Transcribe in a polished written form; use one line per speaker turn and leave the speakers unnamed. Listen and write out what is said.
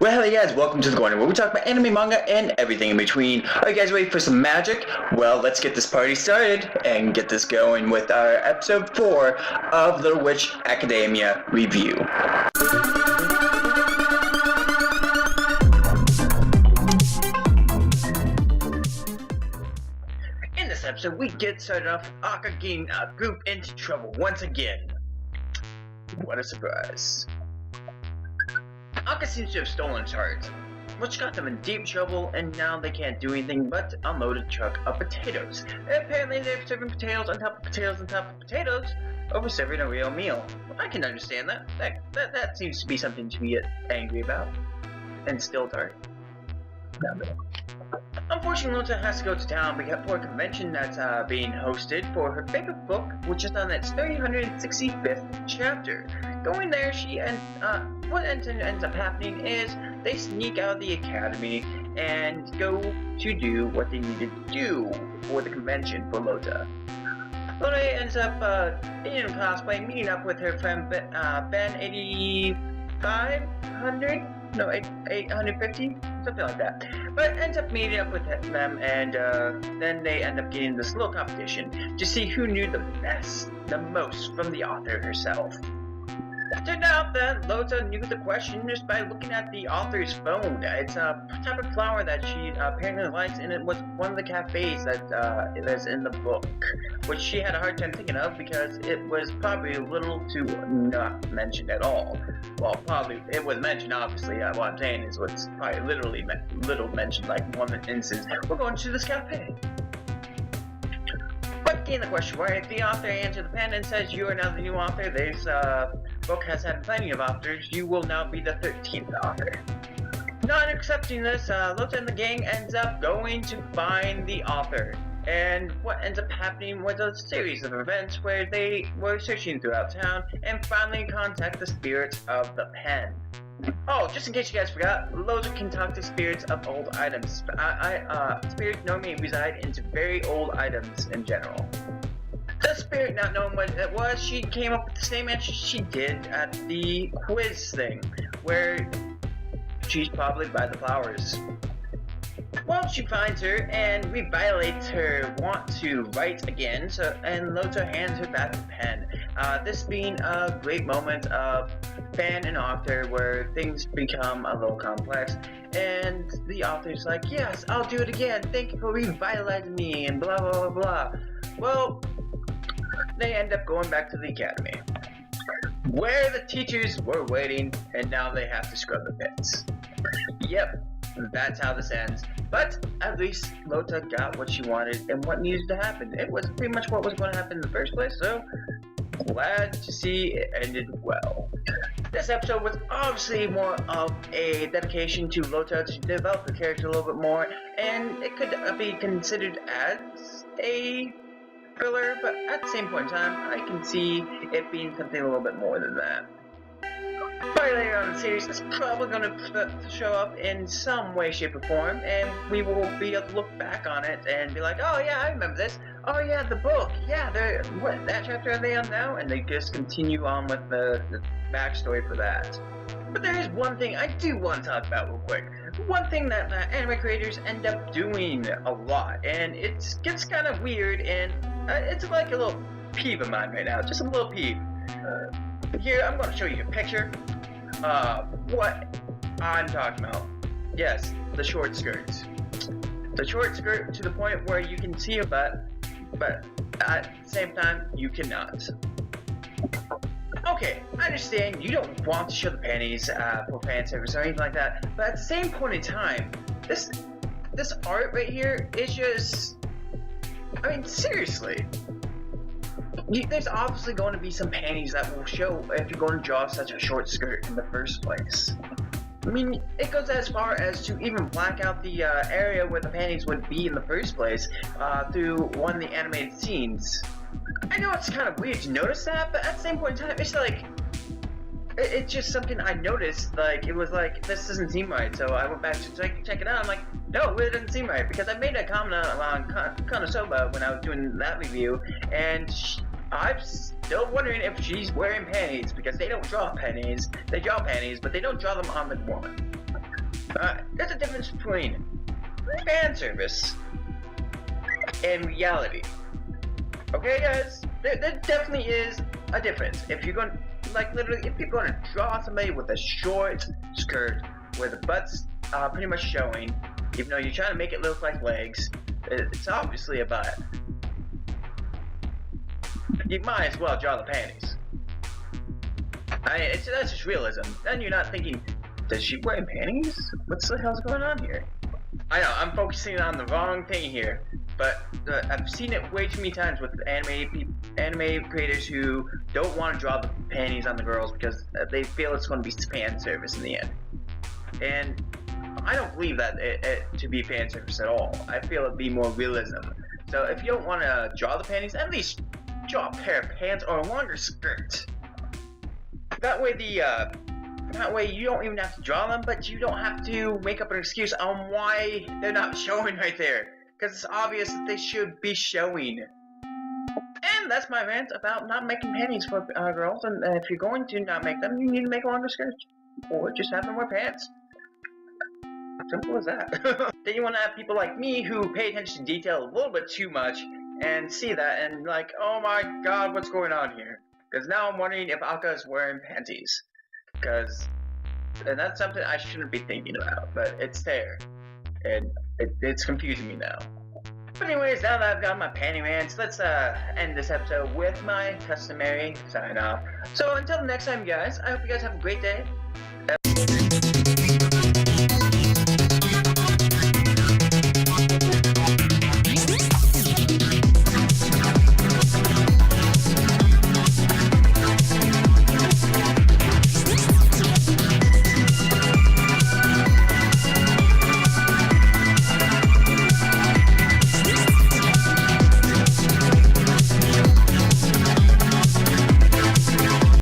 Well, hey guys, welcome to TheCorner, where we talk about anime, manga, and everything in between. Are you guys ready for some magic? Well, let's get this party started and get this going with our episode 4 of the Witch Academia review. In this episode, we get started off with Akka getting a group into trouble once again. What a surprise. Akka seems to have stolen his heart, which got them in deep trouble, and now they can't do anything but unload a truck of potatoes. And apparently they're serving potatoes on top of potatoes on top of potatoes over serving a real meal. I can understand that. That seems to be something to get angry about. And still dark. Unfortunately, Lotte has to go to town for a convention that's being hosted for her favorite book, which is on its 365th chapter. Going there, what ends up happening is they sneak out of the academy and go to do what they need to do for the convention for Lotte. Lotte ends up being in cosplay, meeting up with her friend Ben 8500. No, 850? Something like that. But ends up meeting up with them, and then they end up getting this little competition to see who knew the most from the author herself. It turned out that Lotte knew the question just by looking at the author's phone. It's a type of flower that she apparently likes, and it was one of the cafes that's in the book, which she had a hard time thinking of because it was probably a little too not mentioned at all. Well, probably it was mentioned, obviously. What I'm saying is what's probably literally little mentioned, like one instance. We're going to this cafe. But getting the question right, the author answered the pen and says, "You are now the new author. This book has had plenty of authors. You will now be the 13th author." Not accepting this, Lotte and the gang ends up going to find the author. And what ends up happening was a series of events where they were searching throughout town and finally contact the spirit of the pen. Oh, just in case you guys forgot, Lotte can talk to spirits of old items. Spirits normally reside into very old items in general. The spirit, not knowing what it was, she came up with the same answer she did at the quiz thing, where she's probably by the flowers. Well, she finds her and revitalates her want to write again, and Lotte hands her back the pen. This being a great moment of fan and author where things become a little complex, and the author's like, "Yes, I'll do it again. Thank you for revitalizing me," and blah blah blah blah. Well, they end up going back to the academy, where the teachers were waiting, and now they have to scrub the pits. Yep. That's how this ends. But at least Lotte got what she wanted and what needed to happen. It was pretty much what was going to happen in the first place, so glad to see it ended well. This episode was obviously more of a dedication to Lotte to develop the character a little bit more, and it could be considered as a filler, but at the same point in time, I can see it being something a little bit more than that. Probably later on in the series, it's probably going to show up in some way, shape, or form, and we will be able to look back on it and be like, "Oh yeah, I remember this. Oh yeah, the book. Yeah, that chapter are they on now?" And they just continue on with the backstory for that. But there is one thing I do want to talk about real quick. One thing that anime creators end up doing a lot, and it gets kind of weird, and it's like a little peeve of mine right now. Just a little peeve. Here, I'm going to show you a picture of what I'm talking about. Yes, the short skirts. The short skirt to the point where you can see a butt, but at the same time, you cannot. Okay, I understand you don't want to show the panties for fan service or anything like that, but at the same point in time, this art right here is just... I mean, seriously. There's obviously going to be some panties that will show if you're going to draw such a short skirt in the first place. I mean, it goes as far as to even black out the area where the panties would be in the first place through one of the animated scenes. I know it's kind of weird to notice that, but at the same point in time, it's like... It's just something I noticed, like, it was like, this doesn't seem right, so I went back to check it out. I'm like, no, it really doesn't seem right, because I made a comment on Konosuba when I was doing that review, and I'm still wondering if she's wearing panties, because they don't draw panties. They draw panties, but they don't draw them on the woman. There's a difference between fan service and reality. Okay, guys? There definitely is a difference. If you're going, like, literally, if you're going to draw somebody with a short skirt where the butt's pretty much showing, even though you're trying to make it look like legs, it's obviously a butt. You might as well draw the panties. I mean, that's just realism. Then you're not thinking, does she wear panties? What the hell's going on here? I know, I'm focusing on the wrong thing here, but I've seen it way too many times with anime creators who don't want to draw the panties on the girls because they feel it's going to be fan service in the end. And I don't believe that to be fan service at all. I feel it'd be more realism. So if you don't want to draw the panties, at least draw a pair of pants or a longer skirt. That way you don't even have to draw them, but you don't have to make up an excuse on why they're not showing right there. Because it's obvious that they should be showing. And that's my rant about not making panties for girls. And if you're going to not make them, you need to make longer skirts. Or just have them wear pants. Simple as that. Then you want to have people like me who pay attention to detail a little bit too much and see that and like, oh my god, what's going on here? Because now I'm wondering if Akka is wearing panties. And that's something I shouldn't be thinking about, but it's there. And it's confusing me now. But anyways, now that I've got my panty rants, let's end this episode with my customary sign off. So until the next time, guys, I hope you guys have a great day.